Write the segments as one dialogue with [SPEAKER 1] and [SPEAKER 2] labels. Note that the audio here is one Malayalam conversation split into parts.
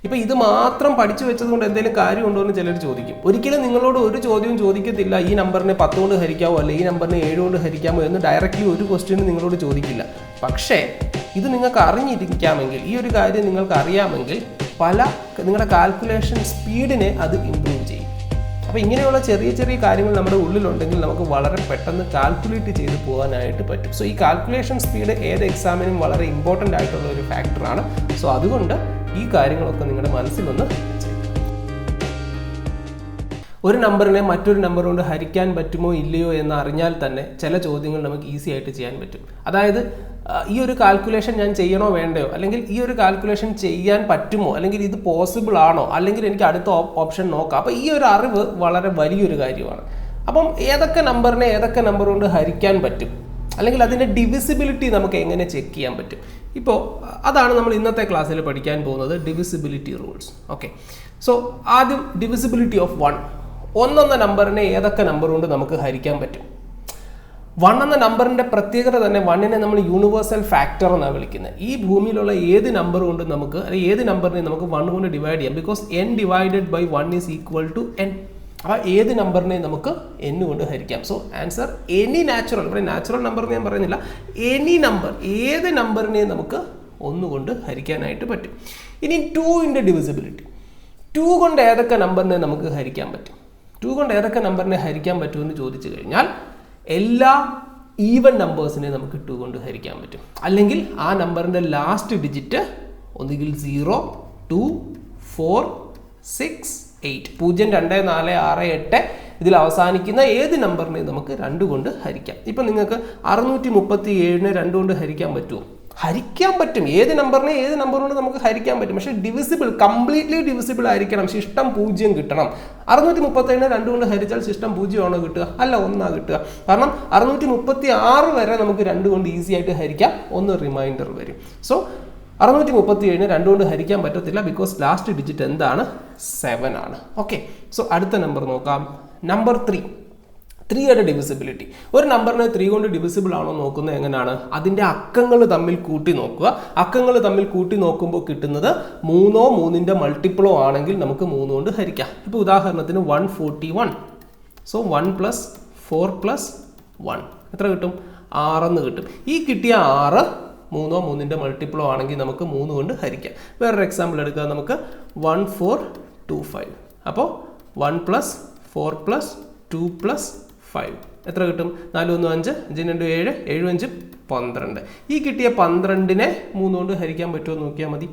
[SPEAKER 1] ഇപ്പോൾ ഇത് മാത്രം പഠിച്ചു വെച്ചതുകൊണ്ട് എന്തെങ്കിലും കാര്യമുണ്ടോ എന്ന് ചിലർ ചോദിക്കും. ഒരിക്കലും നിങ്ങളോട് ഒരു ചോദ്യവും ചോദിക്കത്തില്ല ഈ നമ്പറിനെ 10 കൊണ്ട് ഹരിക്കാമോ അല്ലെ ഈ നമ്പറിനെ 7 കൊണ്ട് ഹരിക്കാമോ എന്ന് ഡയറക്റ്റ്ലി ഒരു ക്വസ്റ്റ്യനും നിങ്ങളോട് ചോദിക്കില്ല. പക്ഷേ ഇത് നിങ്ങൾക്ക് അറിഞ്ഞിരിക്കാമെങ്കിൽ, ഈ ഒരു കാര്യം നിങ്ങൾക്ക് അറിയാമെങ്കിൽ നിങ്ങളുടെ കാൽക്കുലേഷൻ സ്പീഡിനെ അത് ഇമ്പ്രൂവ് ചെയ്യും. അപ്പോൾ ഇങ്ങനെയുള്ള ചെറിയ ചെറിയ കാര്യങ്ങൾ നമ്മുടെ ഉള്ളിലുണ്ടെങ്കിൽ നമുക്ക് വളരെ പെട്ടെന്ന് കാൽക്കുലേറ്റ് ചെയ്ത് പോകാനായിട്ട് പറ്റും. സോ ഈ കാൽക്കുലേഷൻ സ്പീഡ് ഏത് എക്സാമിനും വളരെ ഇമ്പോർട്ടൻ്റ് ആയിട്ടുള്ള ഒരു ഫാക്ടറാണ്. സോ അതുകൊണ്ട് ഈ കാര്യങ്ങളൊക്കെ നിങ്ങളുടെ മനസ്സിലൊന്ന് ഒരു നമ്പറിനെ മറ്റൊരു നമ്പർ കൊണ്ട് ഹരിക്കാൻ പറ്റുമോ ഇല്ലയോ എന്ന് അറിഞ്ഞാൽ തന്നെ ചില ചോദ്യങ്ങൾ നമുക്ക് ഈസി ആയിട്ട് ചെയ്യാൻ പറ്റും. അതായത് ഈ ഒരു കാൽക്കുലേഷൻ ഞാൻ ചെയ്യണോ വേണ്ടയോ, അല്ലെങ്കിൽ ഈ ഒരു കാൽക്കുലേഷൻ ചെയ്യാൻ പറ്റുമോ, അല്ലെങ്കിൽ ഇത് പോസിബിൾ ആണോ, അല്ലെങ്കിൽ എനിക്ക് അടുത്ത ഓപ്ഷൻ നോക്കാം. അപ്പോൾ ഈ ഒരു അറിവ് വളരെ വലിയൊരു കാര്യമാണ്. അപ്പം ഏതൊക്കെ നമ്പറിനെ ഏതൊക്കെ നമ്പർ കൊണ്ട് ഹരിക്കാൻ പറ്റും, അല്ലെങ്കിൽ അതിൻ്റെ ഡിവിസിബിലിറ്റി നമുക്ക് എങ്ങനെ ചെക്ക് ചെയ്യാൻ പറ്റും. ഇപ്പോൾ അതാണ് നമ്മൾ ഇന്നത്തെ ക്ലാസ്സിൽ പഠിക്കാൻ പോകുന്നത്, ഡിവിസിബിലിറ്റി റൂൾസ്. ഓക്കെ, സോ ആദ്യം ഡിവിസിബിലിറ്റി ഓഫ് 1 എന്ന നമ്പറിനെ ഏതൊക്കെ നമ്പർ കൊണ്ട് നമുക്ക് ഹരിക്കാൻ പറ്റും. 1 എന്ന നമ്പറിൻ്റെ പ്രത്യേകത തന്നെ 1നെ നമ്മൾ യൂണിവേഴ്സൽ ഫാക്ടർ എന്നാണ് വിളിക്കുന്നത്. ഈ ഭൂമിയിലുള്ള ഏത് നമ്പർ കൊണ്ട് നമുക്ക്, അല്ലെങ്കിൽ ഏത് നമ്പറിനെ നമുക്ക് 1 കൊണ്ട് ഡിവൈഡ് ചെയ്യാം. Because n divided by 1 is equal to n. അപ്പോൾ ഏത് നമ്പറിനെ നമുക്ക് n കൊണ്ട് ഹരിക്കാം. സോ ആൻസർ എനി നാച്ചുറൽ, ഇവിടെ നാച്ചുറൽ നമ്പർ ഞാൻ പറയുന്നില്ല, എനി നമ്പർ, ഏത് നമ്പറിനെ നമുക്ക് 1 കൊണ്ട് ഹരിക്കാനായിട്ട് പറ്റും. ഇനി 2ൻ്റെ ഡിവിസിബിലിറ്റി, 2 കൊണ്ട് ഏതൊക്കെ നമ്പറിനെ നമുക്ക് ഹരിക്കാൻ പറ്റും. 2 കൊണ്ട് ഏതൊക്കെ നമ്പറിനെ ഹരിക്കാൻ പറ്റുമെന്ന് ചോദിച്ചു കഴിഞ്ഞാൽ എല്ലാ ഈവൻ നമ്പേഴ്സിനെ നമുക്ക് 2 കൊണ്ട് ഹരിക്കാൻ പറ്റും. അല്ലെങ്കിൽ ആ നമ്പറിൻ്റെ ലാസ്റ്റ് ഡിജിറ്റ് ഒന്നുകിൽ 0, 2, 4, 6, 8, 0, 2, 4, 6, 8 ഇതിൽ അവസാനിക്കുന്ന ഏത് നമ്പറിനെ നമുക്ക് 2 കൊണ്ട് ഹരിക്കാം. ഇപ്പം നിങ്ങൾക്ക് 637നെ 2 കൊണ്ട് ഹരിക്കാൻ പറ്റുമോ? ഹരിക്കാൻ പറ്റും. ഏത് നമ്പറിനെ ഏത് നമ്പർ കൊണ്ട് നമുക്ക് ഹരിക്കാൻ പറ്റും. പക്ഷേ ഡിവിസിബിൾ, കംപ്ലീറ്റ്ലി ഡിവിസിബിൾ ആയിരിക്കണം. ശിഷ്ടം 0 കിട്ടണം. 637നെ 2 കൊണ്ട് ഹരിച്ചാൽ ശിഷ്ടം 0 ആണോ കിട്ടുക? അല്ല, 1 കിട്ടുക. കാരണം 636 വരെ നമുക്ക് 2 കൊണ്ട് ഈസി ആയിട്ട് ഹരിക്കാം. 1 റിമൈൻഡർ വരും. സോ 637നെ 2 കൊണ്ട് ഹരിക്കാൻ പറ്റത്തില്ല. ബിക്കോസ് ലാസ്റ്റ് ഡിജിറ്റ് എന്താണ്? 7 ആണ്. ഓക്കെ, സോ അടുത്ത നമ്പർ നോക്കാം. നമ്പർ 3യുടെ ഡിവിസിബിലിറ്റി. ഒരു നമ്പറിനെ 3 കൊണ്ട് ഡിവിസിബിൾ ആണോ നോക്കുന്നത് എങ്ങനെയാണ്? അതിൻ്റെ അക്കങ്ങൾ തമ്മിൽ കൂട്ടി നോക്കുക. അക്കങ്ങൾ തമ്മിൽ കൂട്ടി നോക്കുമ്പോൾ കിട്ടുന്നത് 3ഓ 3ൻ്റെ മൾട്ടിപ്പിളോ ആണെങ്കിൽ നമുക്ക് 3 കൊണ്ട് ഹരിക്കാം. ഇപ്പോൾ ഉദാഹരണത്തിന് 141. സോ 1 + 4 + 1 എത്ര കിട്ടും? 6 എന്ന് കിട്ടും. ഈ കിട്ടിയ 6 3ഓ 3ൻ്റെ മൾട്ടിപ്പിളോ ആണെങ്കിൽ നമുക്ക് 3 കൊണ്ട് ഹരിക്കാം. വേറൊരു എക്സാമ്പിൾ എടുക്കുക. നമുക്ക് 1425. അപ്പോൾ 1 + 4 + 2 + 5 എത്ര കിട്ടും? 4 1 5, 5 2 7, 7 5 12. ഈ കിട്ടിയ 12നെ 3 കൊണ്ട് ഹരിക്കാൻ പറ്റുമോ നോക്കിയാൽ മതി.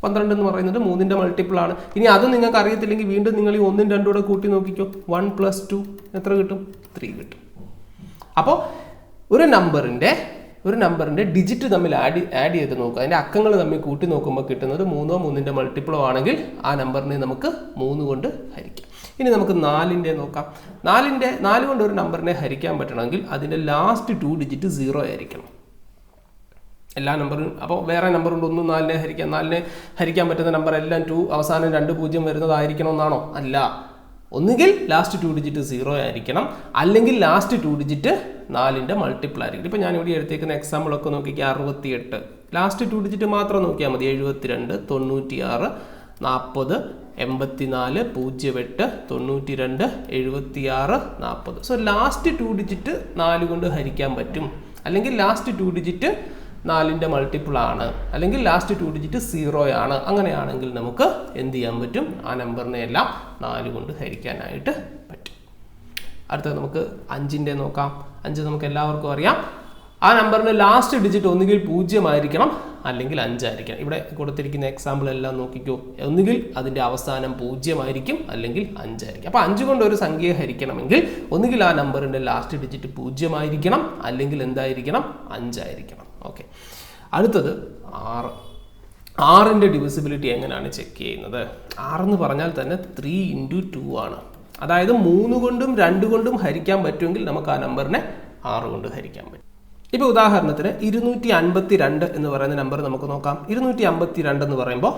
[SPEAKER 1] 12 എന്ന് പറയുന്നത് 3ൻ്റെ മൾട്ടിപ്പിൾ ആണ്. ഇനി അത് നിങ്ങൾക്ക് അറിയത്തില്ലെങ്കിൽ വീണ്ടും നിങ്ങൾ ഈ 1ഉം 2ഉം കൂടെ കൂട്ടി നോക്കിക്കോ. 1 + 2 എത്ര കിട്ടും? 3 കിട്ടും. അപ്പോൾ ഒരു നമ്പറിൻ്റെ ഡിജിറ്റ് തമ്മിൽ ആഡ് ചെയ്ത് നോക്കുക. അതിൻ്റെ അക്കങ്ങൾ തമ്മിൽ കൂട്ടി നോക്കുമ്പോൾ കിട്ടുന്നത് 3ഓ 3ൻ്റെ മൾട്ടിപ്പിളോ ആണെങ്കിൽ ആ നമ്പറിനെ നമുക്ക് 3 കൊണ്ട് ഹരിക്കാം. ഇനി നമുക്ക് 4ൻ്റെ നോക്കാം. 4 കൊണ്ട് ഒരു നമ്പറിനെ ഹരിക്കാൻ പറ്റണമെങ്കിൽ അതിൻ്റെ ലാസ്റ്റ് 2 ഡിജിറ്റ് 0 ആയിരിക്കണം. എല്ലാ നമ്പറും. അപ്പോൾ വേറെ നമ്പർ കൊണ്ട് ഒന്നും 4നെ ഹരിക്കാൻ പറ്റുന്ന നമ്പർ എല്ലാം 2 അവസാനം 2 0 വരുന്നതായിരിക്കണമെന്നാണോ? അല്ല. ഒന്നുകിൽ ലാസ്റ്റ് 2 ഡിജിറ്റ് 0 ആയിരിക്കണം, അല്ലെങ്കിൽ ലാസ്റ്റ് 2 ഡിജിറ്റ് 4ൻ്റെ മൾട്ടിപ്പിൾ ആയിരിക്കും. ഇപ്പോൾ ഞാനിവിടെ എടുത്തേക്കുന്ന എക്സാമ്പിളൊക്കെ നോക്കിക്കുക. 68 ലാസ്റ്റ് 2 ഡിജിറ്റ് മാത്രം നോക്കിയാൽ മതി. 72, 96, 40, 84, 08, 92, 76, 40. സോ ലാസ്റ്റ് 2 ഡിജിറ്റ് 4 കൊണ്ട് ഹരിക്കാൻ പറ്റും, അല്ലെങ്കിൽ ലാസ്റ്റ് 2 ഡിജിറ്റ് 4ൻ്റെ മൾട്ടിപ്പിൾ ആണ്, അല്ലെങ്കിൽ ലാസ്റ്റ് 2 ഡിജിറ്റ് 0 ആണ്. അങ്ങനെയാണെങ്കിൽ നമുക്ക് എന്ത് ചെയ്യാൻ പറ്റും? ആ നമ്പറിനെ എല്ലാം 4 കൊണ്ട് ഹരിക്കാനായിട്ട് പറ്റും. അടുത്തത് നമുക്ക് 5ൻ്റെ നോക്കാം. 5 നമുക്ക് എല്ലാവർക്കും അറിയാം. ആ നമ്പറിൻ്റെ ലാസ്റ്റ് ഡിജിറ്റ് ഒന്നുകിൽ 0 ആയിരിക്കണം, അല്ലെങ്കിൽ 5 ആയിരിക്കണം. ഇവിടെ കൊടുത്തിരിക്കുന്ന എക്സാമ്പിൾ എല്ലാം നോക്കിക്കോ. ഒന്നുകിൽ അതിൻ്റെ അവസാനം 0 ആയിരിക്കും, അല്ലെങ്കിൽ 5 ആയിരിക്കും. അപ്പോൾ 5 കൊണ്ട് ഒരു സംഖ്യയെ ഹരിക്കണമെങ്കിൽ ഒന്നുകിൽ ആ നമ്പറിൻ്റെ ലാസ്റ്റ് ഡിജിറ്റ് 0 ആയിരിക്കണം, അല്ലെങ്കിൽ എന്തായിരിക്കണം? 5 ആയിരിക്കണം. ഓക്കെ, അടുത്തത് 6. 6ൻ്റെ ഡിവിസിബിലിറ്റി എങ്ങനെയാണ് ചെക്ക് ചെയ്യുന്നത്? 6 എന്ന് പറഞ്ഞാൽ തന്നെ 3 × 2 ആണ്. അതായത് 3 കൊണ്ടും 2 കൊണ്ടും ഹരിക്കാൻ പറ്റുമെങ്കിൽ നമുക്ക് ആ നമ്പറിനെ 6 കൊണ്ട് ഹരിക്കാൻ പറ്റും. ഇപ്പോൾ ഉദാഹരണത്തിന് 252 എന്ന് പറയുന്ന നമ്പർ നമുക്ക് നോക്കാം. 252 എന്ന് പറയുമ്പോൾ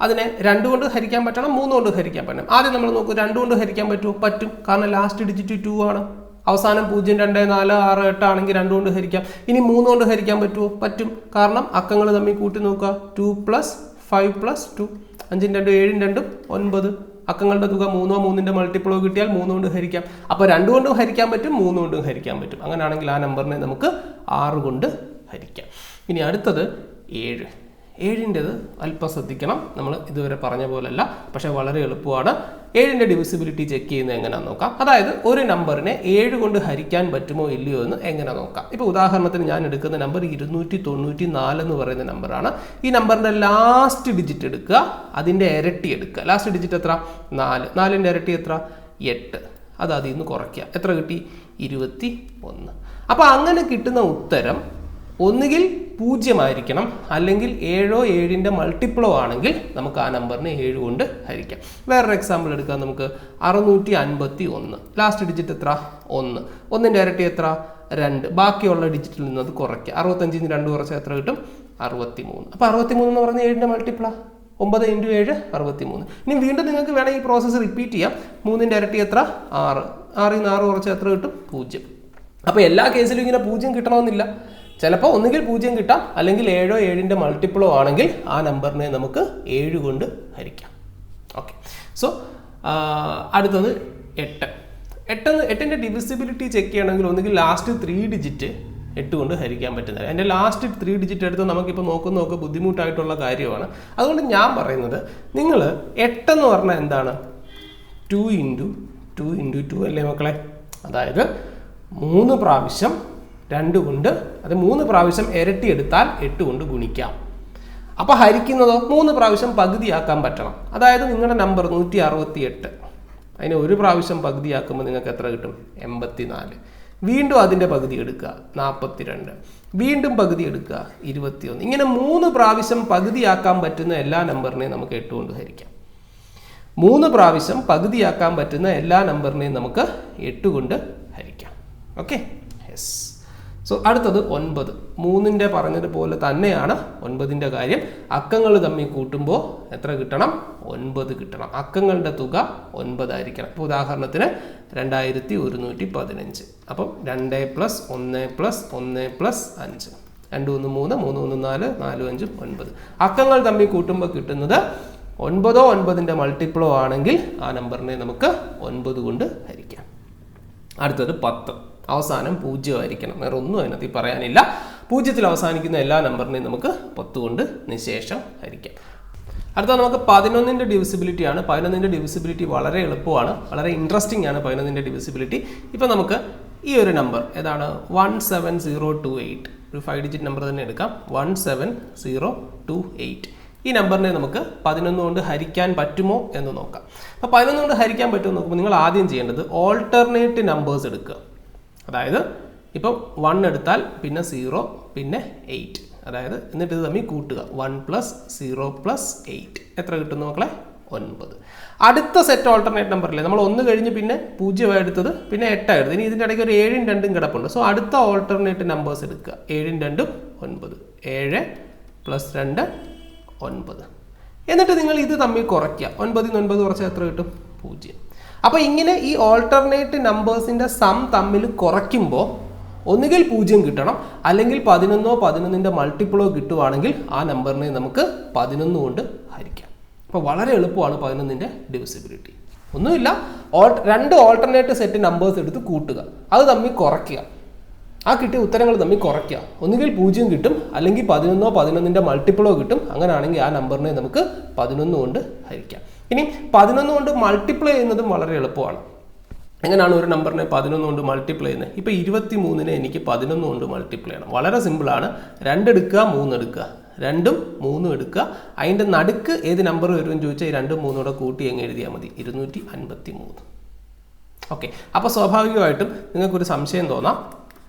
[SPEAKER 1] അതിനെ 2 കൊണ്ട് ഹരിക്കാൻ പറ്റണം, 3 കൊണ്ട് ഹരിക്കാൻ പറ്റണം. ആദ്യം നമ്മൾ നോക്കും, 2 കൊണ്ട് ഹരിക്കാൻ പറ്റുമോ? പറ്റും. കാരണം ലാസ്റ്റ് ഡിജിറ്റ് 2 ആണ്. അവസാനം 0 2 4 6 8 ആണെങ്കിൽ 2 കൊണ്ട് ഹരിക്കാം. ഇനി 3 കൊണ്ട് ഹരിക്കാൻ പറ്റുമോ? പറ്റും. കാരണം അക്കങ്ങൾ തമ്മിൽ കൂട്ടി നോക്കുക. 2 + 5 + 2 5 2 7 2 9. അക്കങ്ങളുടെ തുക 3 3ന്റെ മൾട്ടിപ്പിളോ കിട്ടിയാൽ 3 കൊണ്ട് ഹരിക്കാം. അപ്പോൾ 2 കൊണ്ടും ഹരിക്കാൻ പറ്റും, 3 കൊണ്ടും ഹരിക്കാൻ പറ്റും. അങ്ങനെയാണെങ്കിൽ ആ നമ്പറിനെ നമുക്ക് 6 കൊണ്ട് ഹരിക്കാം. ഇനി അടുത്തത് 7. 7ൻ്റെത് അല്പം ശ്രദ്ധിക്കണം. നമ്മൾ ഇതുവരെ പറഞ്ഞ പോലല്ല, പക്ഷേ വളരെ എളുപ്പമാണ്. 7ൻ്റെ ഡിവിസിബിലിറ്റി ചെക്ക് ചെയ്യുന്നത് എങ്ങനെയാണെന്ന് നോക്കാം. അതായത് ഒരു നമ്പറിനെ 7 കൊണ്ട് ഹരിക്കാൻ പറ്റുമോ ഇല്ലയോ എന്ന് എങ്ങനെ നോക്കാം. ഇപ്പോൾ ഉദാഹരണത്തിന് ഞാൻ എടുക്കുന്ന നമ്പർ 294 എന്ന് പറയുന്ന നമ്പറാണ്. ഈ നമ്പറിൻ്റെ ലാസ്റ്റ് ഡിജിറ്റ് എടുക്കുക, അതിൻ്റെ ഇരട്ടി എടുക്കുക. ലാസ്റ്റ് ഡിജിറ്റ് എത്ര? 4. 4ൻ്റെ ഇരട്ടി എത്ര? 8. അത് അതിൽ നിന്ന് കുറയ്ക്കുക. എത്ര കിട്ടി? 21. അപ്പോൾ അങ്ങനെ കിട്ടുന്ന ഉത്തരം ഒന്നുകിൽ 0 ആയിരിക്കണം, അല്ലെങ്കിൽ 7 7ൻ്റെ മൾട്ടിപ്പിളോ ആണെങ്കിൽ നമുക്ക് ആ നമ്പറിനെ 7 കൊണ്ട് ഹരിക്കാം. വേറൊരു എക്സാമ്പിൾ എടുക്കാം. നമുക്ക് 651. ലാസ്റ്റ് ഡിജിറ്റ് എത്ര? 1. 1ൻ്റെ ഇരട്ടി എത്ര? 2. ബാക്കിയുള്ള ഡിജിറ്റിൽ നിന്ന് അത് കുറയ്ക്കുക. 65 ന് 2 കുറച്ചാൽ എത്ര കിട്ടും? 63. അപ്പോൾ 63 എന്ന് പറഞ്ഞാൽ 7ൻ്റെ മൾട്ടിപ്പിളാ. 9 × 7 63. ഇനി വീണ്ടും നിങ്ങൾക്ക് വേണമെങ്കിൽ ഈ പ്രോസസ്സ് റിപ്പീറ്റ് ചെയ്യാം. 3ൻ്റെ ഇരട്ടി എത്ര? 6. 6ൽ നിന്ന് 6 കുറച്ചാൽ എത്ര കിട്ടും? 0. അപ്പോൾ എല്ലാ കേസിലും ഇങ്ങനെ 0 കിട്ടണമെന്നില്ല. ചിലപ്പോൾ ഒന്നുകിൽ 0 കിട്ടാം, അല്ലെങ്കിൽ 7 7ൻ്റെ മൾട്ടിപ്പിളോ ആണെങ്കിൽ ആ നമ്പറിനെ നമുക്ക് 7 കൊണ്ട് ഹരിക്കാം. ഓക്കെ. സോ അടുത്തത് 8. 8ൻ്റെ ഡിവിസിബിലിറ്റി ചെക്ക് ചെയ്യണമെങ്കിൽ ഒന്നുകിൽ ലാസ്റ്റ് 3 ഡിജിറ്റ് 8 കൊണ്ട് ഹരിക്കാൻ പറ്റുന്നത്. എൻ്റെ ലാസ്റ്റ് 3 ഡിജിറ്റ് എടുത്ത് നമുക്കിപ്പോൾ നോക്കുന്നതൊക്കെ ബുദ്ധിമുട്ടായിട്ടുള്ള കാര്യമാണ്. അതുകൊണ്ട് ഞാൻ പറയുന്നത്, നിങ്ങൾ 8 എന്ന് പറഞ്ഞാൽ എന്താണ്? 2 × 2 × 2 അല്ലേ മക്കളെ? അതായത് 3 പ്രാവശ്യം 2 കൊണ്ട്, അത് 3 പ്രാവശ്യം ഇരട്ടി എടുത്താൽ 8 കൊണ്ട് ഗുണിക്കാം. അപ്പോൾ ഹരിക്കുന്നതോ 3 പ്രാവശ്യം പകുതിയാക്കാൻ പറ്റണം. അതായത് നിങ്ങളുടെ നമ്പർ 168, അതിനെ 1 പ്രാവശ്യം പകുതിയാക്കുമ്പോൾ നിങ്ങൾക്ക് എത്ര കിട്ടും? 84. വീണ്ടും അതിൻ്റെ പകുതി എടുക്കുക, 42. വീണ്ടും പകുതി എടുക്കുക, 21. ഇങ്ങനെ 3 പ്രാവശ്യം പകുതിയാക്കാൻ പറ്റുന്ന എല്ലാ നമ്പറിനെയും നമുക്ക് 8 കൊണ്ട് ഹരിക്കാം. 3 പ്രാവശ്യം പകുതിയാക്കാൻ പറ്റുന്ന എല്ലാ നമ്പറിനെയും നമുക്ക് 8 കൊണ്ട് ഹരിക്കാം. ഓക്കെ. യെസ്. സോ അടുത്തത് 9. 3ൻ്റെ പറഞ്ഞതുപോലെ തന്നെയാണ് 9ൻ്റെ കാര്യം. അക്കങ്ങൾ തമ്മിൽ കൂട്ടുമ്പോൾ എത്ര കിട്ടണം? 9 കിട്ടണം. അക്കങ്ങളുടെ തുക 9 ആയിരിക്കണം. ഇപ്പോൾ ഉദാഹരണത്തിന് 2115. അപ്പം 2 + 1 + 1 + 5. 2 1 3, 3 1 4, 4 5 9. അക്കങ്ങൾ തമ്മിൽ കൂട്ടുമ്പോൾ കിട്ടുന്നത് 9 9ൻ്റെ മൾട്ടിപ്പിളോ ആണെങ്കിൽ ആ നമ്പറിനെ നമുക്ക് 9 കൊണ്ട് ഹരിക്കാം. അടുത്തത് 10. അവസാനം 0 ആയിരിക്കണം. വേറെ ഒന്നും അതിനകത്ത് പറയാനില്ല. 0ൽ അവസാനിക്കുന്ന എല്ലാ നമ്പറിനെയും നമുക്ക് 10 കൊണ്ട് നിശേഷം ഹരിക്കാം. അടുത്ത നമുക്ക് 11ൻ്റെ ഡിവിസിബിലിറ്റിയാണ്. 11ൻ്റെ ഡിവിസിബിലിറ്റി വളരെ എളുപ്പമാണ്, വളരെ ഇൻട്രസ്റ്റിംഗ് ആണ് 11ൻ്റെ ഡിവിസിബിലിറ്റി. ഇപ്പോൾ നമുക്ക് ഈ ഒരു നമ്പർ ഏതാണ്? 17028. ഒരു 5 ഡിജിറ്റ് നമ്പർ തന്നെ എടുക്കാം. 17028. ഈ നമ്പറിനെ നമുക്ക് 11 കൊണ്ട് ഹരിക്കാൻ പറ്റുമോ എന്ന് നോക്കാം. അപ്പോൾ 11 കൊണ്ട് ഹരിക്കാൻ പറ്റുമോ എന്ന് നോക്കുമ്പോൾ നിങ്ങൾ ആദ്യം ചെയ്യേണ്ടത് ഓൾട്ടർനേറ്റ് നമ്പേഴ്സ് എടുക്കുക. അതായത് ഇപ്പം 1 എടുത്താൽ പിന്നെ 0 പിന്നെ 8. അതായത് എന്നിട്ട് ഇത് തമ്മിൽ കൂട്ടുക. 1 + 0 + 8 എത്ര കിട്ടുന്നു മക്കളെ? 9. അടുത്ത സെറ്റ് ഓൾട്ടർനേറ്റ് നമ്പറില്ലേ, നമ്മൾ 1 കഴിഞ്ഞ് പിന്നെ 0 എടുത്തത്, പിന്നെ 8 എടുത്തത്. ഇനി ഇതിൻ്റെ ഇടയ്ക്ക് ഒരു 7 2 കിടപ്പുണ്ട്. സോ അടുത്ത ഓൾട്ടർനേറ്റ് നമ്പേഴ്സ് എടുക്കുക. 7 2 9. 7 + 2 9. എന്നിട്ട് നിങ്ങൾ ഇത് തമ്മിൽ കുറയ്ക്കുക. 9 ൽ 9 കുറച്ചാൽ എത്ര കിട്ടും? 0. അപ്പോൾ ഇങ്ങനെ ഈ ഓൾട്ടർനേറ്റ് നമ്പേഴ്സിൻ്റെ സം തമ്മിൽ കുറയ്ക്കുമ്പോൾ ഒന്നുകിൽ 0 കിട്ടണം, അല്ലെങ്കിൽ 11 11ൻ്റെ മൾട്ടിപ്പിളോ കിട്ടുവാണെങ്കിൽ ആ നമ്പറിനെ നമുക്ക് 11 കൊണ്ട് ഹരിക്കാം. അപ്പോൾ വളരെ എളുപ്പമാണ് 11ൻ്റെ ഡിവിസിബിലിറ്റി. ഒന്നുമില്ല, 2 ഓൾട്ടർനേറ്റ് സെറ്റ് നമ്പേഴ്സ് എടുത്ത് കൂട്ടുക, അത് തമ്മിൽ കുറയ്ക്കുക, ആ കിട്ടിയ ഉത്തരങ്ങൾ തമ്മിൽ കുറയ്ക്കുക. ഒന്നുകിൽ 0 കിട്ടും, അല്ലെങ്കിൽ 11 11ൻ്റെ മൾട്ടിപ്പിളോ കിട്ടും. അങ്ങനെയാണെങ്കിൽ ആ നമ്പറിനെ നമുക്ക് 11 കൊണ്ട് ഹരിക്കാം. ഇനി 11 കൊണ്ട് മൾട്ടിപ്ലൈ ചെയ്യുന്നതും വളരെ എളുപ്പമാണ്. എങ്ങനെയാണ് ഒരു നമ്പറിനെ 11 കൊണ്ട് മൾട്ടിപ്ലൈ ചെയ്യുന്നത്? ഇപ്പോൾ 23നെ എനിക്ക് 11 കൊണ്ട് മൾട്ടിപ്ലൈ ചെയ്യണം. വളരെ സിമ്പിളാണ്. 2 എടുക്കുക, 3 എടുക്കുക, 2ഉം 3ഉം എടുക്കുക. അതിൻ്റെ നടുക്ക് ഏത് നമ്പർ വരുമെന്ന് ചോദിച്ചാൽ ഈ 2ഉം 3ഉം കൂടെ കൂട്ടി അങ്ങ് എഴുതിയാൽ മതി. 253. ഓക്കെ. അപ്പോൾ സ്വാഭാവികമായിട്ടും നിങ്ങൾക്കൊരു സംശയം തോന്നാം,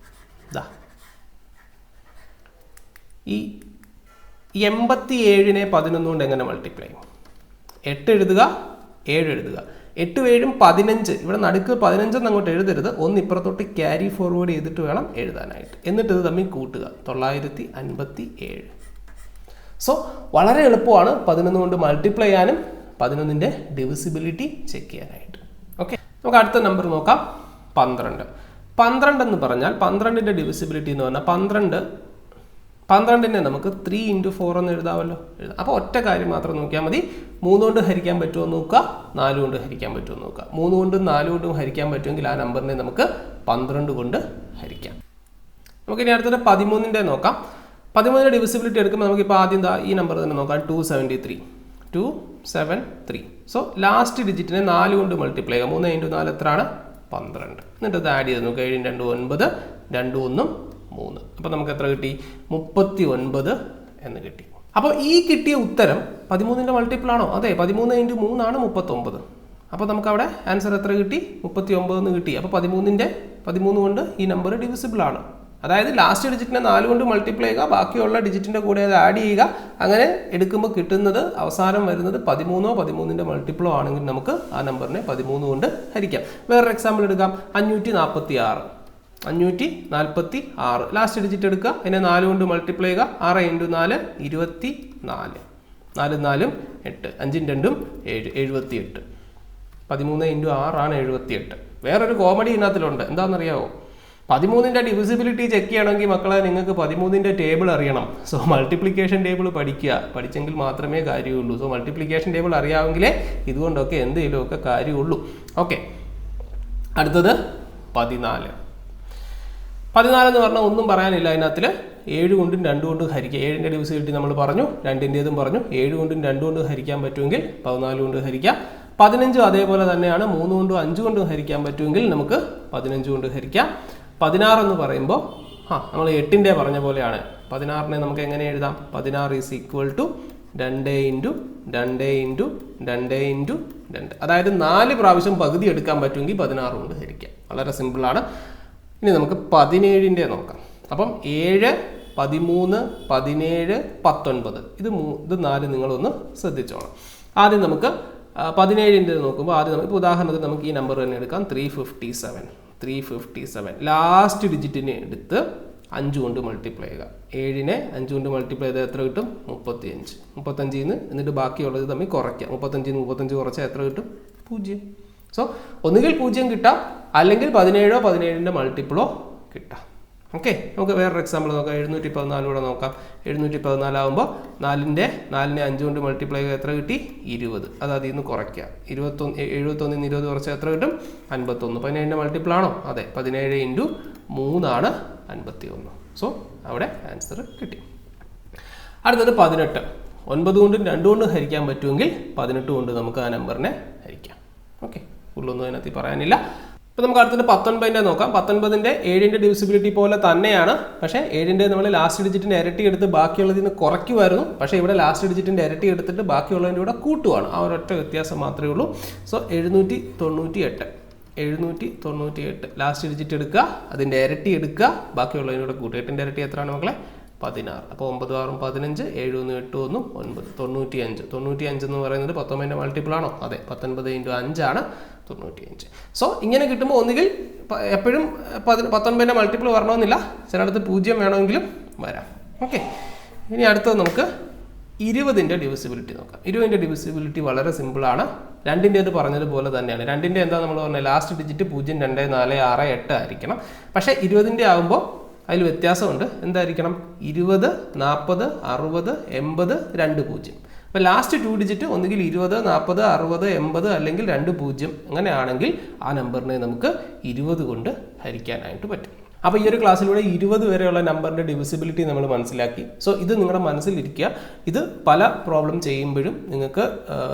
[SPEAKER 1] ഇതാ ഈ 87നെ 11 കൊണ്ട് എങ്ങനെ മൾട്ടിപ്ലൈ ചെയ്യും? 8 എഴുതുക, 7 എഴുതുക. 8 7 15. ഇവിടെ നടുക്ക് 15 അങ്ങോട്ട് എഴുതരുത്, ഒന്ന് ഇപ്പുറത്തോട്ട് ക്യാരി ഫോർവേഡ് ചെയ്തിട്ട് വേണം എഴുതാനായിട്ട്. എന്നിട്ട് ഇത് തമ്മിൽ കൂട്ടുക. 957. സോ വളരെ എളുപ്പമാണ് 11 കൊണ്ട് മൾട്ടിപ്ലൈ ചെയ്യാനും 11ൻ്റെ ഡിവിസിബിലിറ്റി ചെക്ക് ചെയ്യാനായിട്ട്. ഓക്കെ. നമുക്ക് അടുത്ത നമ്പർ നോക്കാം. 12. 12 എന്ന് പറഞ്ഞാൽ 12ൻ്റെ ഡിവിസിബിലിറ്റി എന്ന് പറഞ്ഞാൽ 12 12നെ നമുക്ക് 3 × 4 എന്ന് എഴുതാമല്ലോ. അപ്പോൾ ഒറ്റ കാര്യം മാത്രം നോക്കിയാൽ മതി. 3 കൊണ്ട് ഹരിക്കാൻ പറ്റുമോ എന്ന് നോക്കുക, 4 കൊണ്ട് ഹരിക്കാൻ പറ്റുമോ എന്ന് നോക്കുക. 3 കൊണ്ടും 4 കൊണ്ടും ഹരിക്കാൻ പറ്റുമെങ്കിൽ ആ നമ്പറിനെ നമുക്ക് 12 കൊണ്ട് ഹരിക്കാം. നമുക്കിനി അടുത്തത് 13ന്റെ നോക്കാം. 13ന്റെ ഡിവിസിബിലിറ്റി എടുക്കുമ്പോൾ നമുക്കിപ്പോൾ ആദ്യം ഈ നമ്പർ തന്നെ നോക്കാം. 273. സോ ലാസ്റ്റ് ഡിജിറ്റിനെ 4 കൊണ്ട് മൾട്ടിപ്ലൈ ചെയ്യുക. 3 × 4 എത്രയാണ്? 12. എന്നിട്ട് ഇത് ആഡ് ചെയ്ത് നോക്കുക. 7 × 2 9, 2 1 3. അപ്പോൾ നമുക്ക് എത്ര കിട്ടി? 39 എന്ന് കിട്ടി. അപ്പോൾ ഈ കിട്ടിയ ഉത്തരം 13ന്റെ മൾട്ടിപ്പിൾ ആണോ? അതെ, 13 × 3 ആണ് 39. അപ്പോൾ നമുക്ക് അവിടെ ആൻസർ എത്ര കിട്ടി? 39 എന്ന് കിട്ടി. അപ്പോൾ 13 കൊണ്ട് ഈ നമ്പർ ഡിവിസിബിൾ ആണ്. അതായത് ലാസ്റ്റ് ഡിജിറ്റിനെ 4 കൊണ്ട് മൾട്ടിപ്ലൈ ചെയ്യുക, ബാക്കിയുള്ള ഡിജിറ്റിൻ്റെ കൂടെ അത് ആഡ് ചെയ്യുക. അങ്ങനെ എടുക്കുമ്പോൾ കിട്ടുന്നത് അവസാനം വരുന്നത് 13 13ന്റെ മൾട്ടിപ്പിളോ ആണെങ്കിൽ നമുക്ക് ആ നമ്പറിനെ 13 കൊണ്ട് ഹരിക്കാം. വേറൊരു എക്സാമ്പിൾ എടുക്കാം. 546. ലാസ്റ്റ് ഡിജിറ്റ് എടുക്കുക, അതിനെ 4 കൊണ്ട് മൾട്ടിപ്ലൈ ചെയ്യുക. 6 × 4 24. 4 4 8, 5 2 7, 78. 13 × 6 ആണ് 78. വേറൊരു കോമഡി ഇതിനകത്തിലുണ്ട്. എന്താണെന്നറിയാമോ? 13ന്റെ ഡിവിസിബിലിറ്റി ചെക്ക് ചെയ്യണമെങ്കിൽ മക്കളെ നിങ്ങൾക്ക് 13ന്റെ ടേബിൾ അറിയണം. സോ മൾട്ടിപ്ലിക്കേഷൻ ടേബിൾ പഠിച്ചെങ്കിൽ മാത്രമേ കാര്യമുള്ളൂ. സോ മൾട്ടിപ്ലിക്കേഷൻ ടേബിൾ അറിയാമെങ്കിലേ ഇതുകൊണ്ടൊക്കെ എന്തെങ്കിലുമൊക്കെ കാര്യമുള്ളൂ. ഓക്കെ, അടുത്തത് 14 എന്ന് പറഞ്ഞാൽ ഒന്നും പറയാനില്ല. അതിനകത്തിൽ 7 കൊണ്ടും 2 കൊണ്ടും ഹരിക്കുക. 7ന്റെ ഡിവിസിബിലിറ്റി നമ്മൾ പറഞ്ഞു, 2ന്റേതും പറഞ്ഞു. 7 കൊണ്ടും 2 കൊണ്ടും ഹരിക്കാൻ പറ്റുമെങ്കിൽ 14 കൊണ്ട് ഹരിക്കാം. 15 അതേപോലെ തന്നെയാണ്. 3 കൊണ്ടും 5 കൊണ്ടും ഹരിക്കാൻ പറ്റുമെങ്കിൽ നമുക്ക് 15 കൊണ്ട് ഹരിക്കാം. 16 എന്ന് പറയുമ്പോൾ നമ്മൾ 8ന്റെ പറഞ്ഞ പോലെയാണ്. 16നെ നമുക്ക് എങ്ങനെ എഴുതാം? 16 = 2 × 2 × 2. അതായത് 4 പ്രാവശ്യം പകുതി എടുക്കാൻ പറ്റുമെങ്കിൽ 16 കൊണ്ട് ഹരിക്കാം. വളരെ സിമ്പിളാണ്. ഇനി നമുക്ക് 17ന്റെ നോക്കാം. അപ്പം 7, 13, 17, 19 ഇത് 4 നിങ്ങളൊന്ന് ശ്രദ്ധിച്ചോളാം. ആദ്യം നമുക്ക് 17ന്റെ നോക്കുമ്പോൾ ആദ്യം നമുക്ക് ഉദാഹരണത്തിന് നമുക്ക് ഈ നമ്പർ തന്നെ എടുക്കാം. 357. ലാസ്റ്റ് ഡിജിറ്റിനെ എടുത്ത് 5 കൊണ്ട് മൾട്ടിപ്ലൈ ചെയ്യുക. 7നെ 5 കൊണ്ട് മൾട്ടിപ്ലൈ ചെയ്താൽ എത്ര കിട്ടും? 35. 35ൽ നിന്ന് എന്നിട്ട് ബാക്കിയുള്ളത് തമ്മിൽ കുറയ്ക്കുക. 35ൽ നിന്ന് 35 കുറച്ചാൽ എത്ര കിട്ടും? 0. സോ ഒന്നുകിൽ 0 കിട്ടാം, അല്ലെങ്കിൽ 17 17ന്റെ മൾട്ടിപ്പിളോ കിട്ടാം. ഓക്കെ, നമുക്ക് വേറൊരു എക്സാമ്പിൾ നോക്കാം. 714 കൂടെ നോക്കാം. 714 ആകുമ്പോൾ 4നെ 5 കൊണ്ട് മൾട്ടിപ്ലൈ ചെയ്താൽ എത്ര കിട്ടി? 20. അത് അതിൽ നിന്ന് കുറയ്ക്കുക. 71ൽ നിന്ന് 20 കുറച്ചാൽ എത്ര കിട്ടും? 51. 17ന്റെ മൾട്ടിപ്പിൾ ആണോ? അതെ, 17 × 3 ആണ് 51. സോ അവിടെ ആൻസർ കിട്ടി. അടുത്തത് 18. 9 കൊണ്ടും 2 കൊണ്ടും ഹരിക്കാൻ പറ്റുമെങ്കിൽ 18 കൊണ്ട് നമുക്ക് ആ നമ്പറിനെ ഹരിക്കാം. ഓക്കെ, ഉള്ളൊന്നും അതിനകത്ത് പറയാനില്ല. അപ്പോൾ നമുക്ക് അടുത്തത് 19ന്റെ നോക്കാം. 19ന്റെ 7ന്റെ ഡിവിസിബിലിറ്റി പോലെ തന്നെയാണ്. പക്ഷേ 7ന്റെ നമ്മൾ ലാസ്റ്റ് ഡിജിറ്റിന്റെ ഇരട്ടി എടുത്ത് ബാക്കിയുള്ളതിൽ നിന്ന് കുറയ്ക്കുമായിരുന്നു. പക്ഷേ ഇവിടെ ലാസ്റ്റ് ഡിജിറ്റിന്റെ ഇരട്ടി എടുത്തിട്ട് ബാക്കിയുള്ളതിൻ്റെ കൂടെ കൂട്ടുവാണ്. ആ ഒരൊറ്റ വ്യത്യാസം മാത്രമേ ഉള്ളൂ. സോ 798. ലാസ്റ്റ് ഡിജിറ്റ് എടുക്കുക, അതിൻ്റെ ഇരട്ടി എടുക്കുക, ബാക്കിയുള്ളതിൻ്റെ കൂടെ കൂട്ടുക. 8ന്റെ ഇരട്ടി എത്രയാണ് മക്കളെ? 16. അപ്പോൾ 9 6 15, 7 1 8 1 9, 95. 95 എന്ന് പറയുന്നത് 19ന്റെ മൾട്ടിപ്പിൾ ആണോ? അതെ, 19 × 5 ആണ് 95. സോ ഇങ്ങനെ കിട്ടുമ്പോൾ ഒന്നുകിൽ എപ്പോഴും 19ന്റെ മൾട്ടിപ്പിൾ വരണമെന്നില്ല, ചിലയിടത്ത് 0 വേണമെങ്കിലും വരാം. ഓക്കെ, ഇനി അടുത്തത് നമുക്ക് 20ന്റെ ഡിവിസിബിലിറ്റി നോക്കാം. 20ന്റെ ഡിവിസിബിലിറ്റി വളരെ സിമ്പിളാണ്. 2ന്റേത് പറഞ്ഞതുപോലെ തന്നെയാണ്. 2ന്റെ എന്താ നമ്മൾ പറഞ്ഞത്? ലാസ്റ്റ് ഡിജിറ്റ് 0 2 4 6 8 ആയിരിക്കണം. പക്ഷേ 20ന്റെ ആകുമ്പോൾ അതിൽ വ്യത്യാസമുണ്ട്. എന്തായിരിക്കണം? 20 40 60 80 2 0. അപ്പോൾ ലാസ്റ്റ് 2 ഡിജിറ്റ് ഒന്നുകിൽ 20 40 60 80 അല്ലെങ്കിൽ 2 0. അങ്ങനെയാണെങ്കിൽ ആ നമ്പറിനെ നമുക്ക് 20 കൊണ്ട് ഹരിക്കാനായിട്ട് പറ്റും. അപ്പോൾ ഈ ഒരു ക്ലാസ്സിലൂടെ 20 വരെയുള്ള നമ്പറിൻ്റെ ഡിവിസിബിലിറ്റി നമ്മൾ മനസ്സിലാക്കി. സോ ഇത് നിങ്ങളുടെ മനസ്സിലിരിക്കുക. ഇത് പല പ്രോബ്ലം ചെയ്യുമ്പോഴും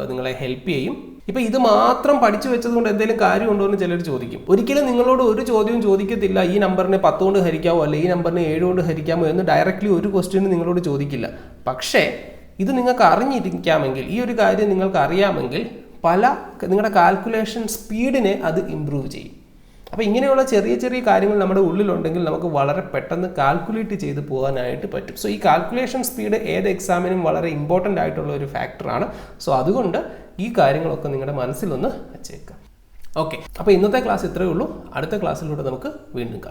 [SPEAKER 1] നിങ്ങളെ ഹെൽപ്പ് ചെയ്യും. ഇപ്പോൾ ഇത് മാത്രം പഠിച്ചു വെച്ചതുകൊണ്ട് എന്തെങ്കിലും കാര്യമുണ്ടോ എന്ന് ചിലർ ചോദിക്കും. ഒരിക്കലും നിങ്ങളോട് ഒരു ചോദ്യവും ചോദിക്കത്തില്ല. ഈ നമ്പറിനെ 10 കൊണ്ട് ഹരിക്കാമോ അല്ലെങ്കിൽ ഈ നമ്പറിനെ 7 കൊണ്ട് ഹരിക്കാമോ എന്ന് ഡയറക്റ്റ്ലി ഒരു ക്വസ്റ്റ്യനും നിങ്ങളോട് ചോദിക്കില്ല. പക്ഷേ ഇത് നിങ്ങൾക്ക് അറിഞ്ഞിരിക്കാമെങ്കിൽ, ഈ ഒരു കാര്യം നിങ്ങൾക്ക് അറിയാമെങ്കിൽ നിങ്ങളുടെ കാൽക്കുലേഷൻ സ്പീഡിനെ അത് ഇമ്പ്രൂവ് ചെയ്യും. അപ്പോൾ ഇങ്ങനെയുള്ള ചെറിയ ചെറിയ കാര്യങ്ങൾ നമ്മുടെ ഉള്ളിലുണ്ടെങ്കിൽ നമുക്ക് വളരെ പെട്ടെന്ന് കാൽക്കുലേറ്റ് ചെയ്ത് പോകാനായിട്ട് പറ്റും. സോ ഈ കാൽക്കുലേഷൻ സ്പീഡ് ഏത് എക്സാമിനും വളരെ ഇമ്പോർട്ടൻ്റ് ആയിട്ടുള്ള ഒരു ഫാക്ടറാണ്. സോ അതുകൊണ്ട് ഈ കാര്യങ്ങളൊക്കെ നിങ്ങളുടെ മനസ്സിലൊന്ന് വെച്ചേക്കാം. ഓക്കെ, അപ്പോൾ ഇന്നത്തെ ക്ലാസ് ഇത്രയേ ഉള്ളൂ. അടുത്ത ക്ലാസ്സിലൂടെ നമുക്ക് വീണ്ടും കാണാം.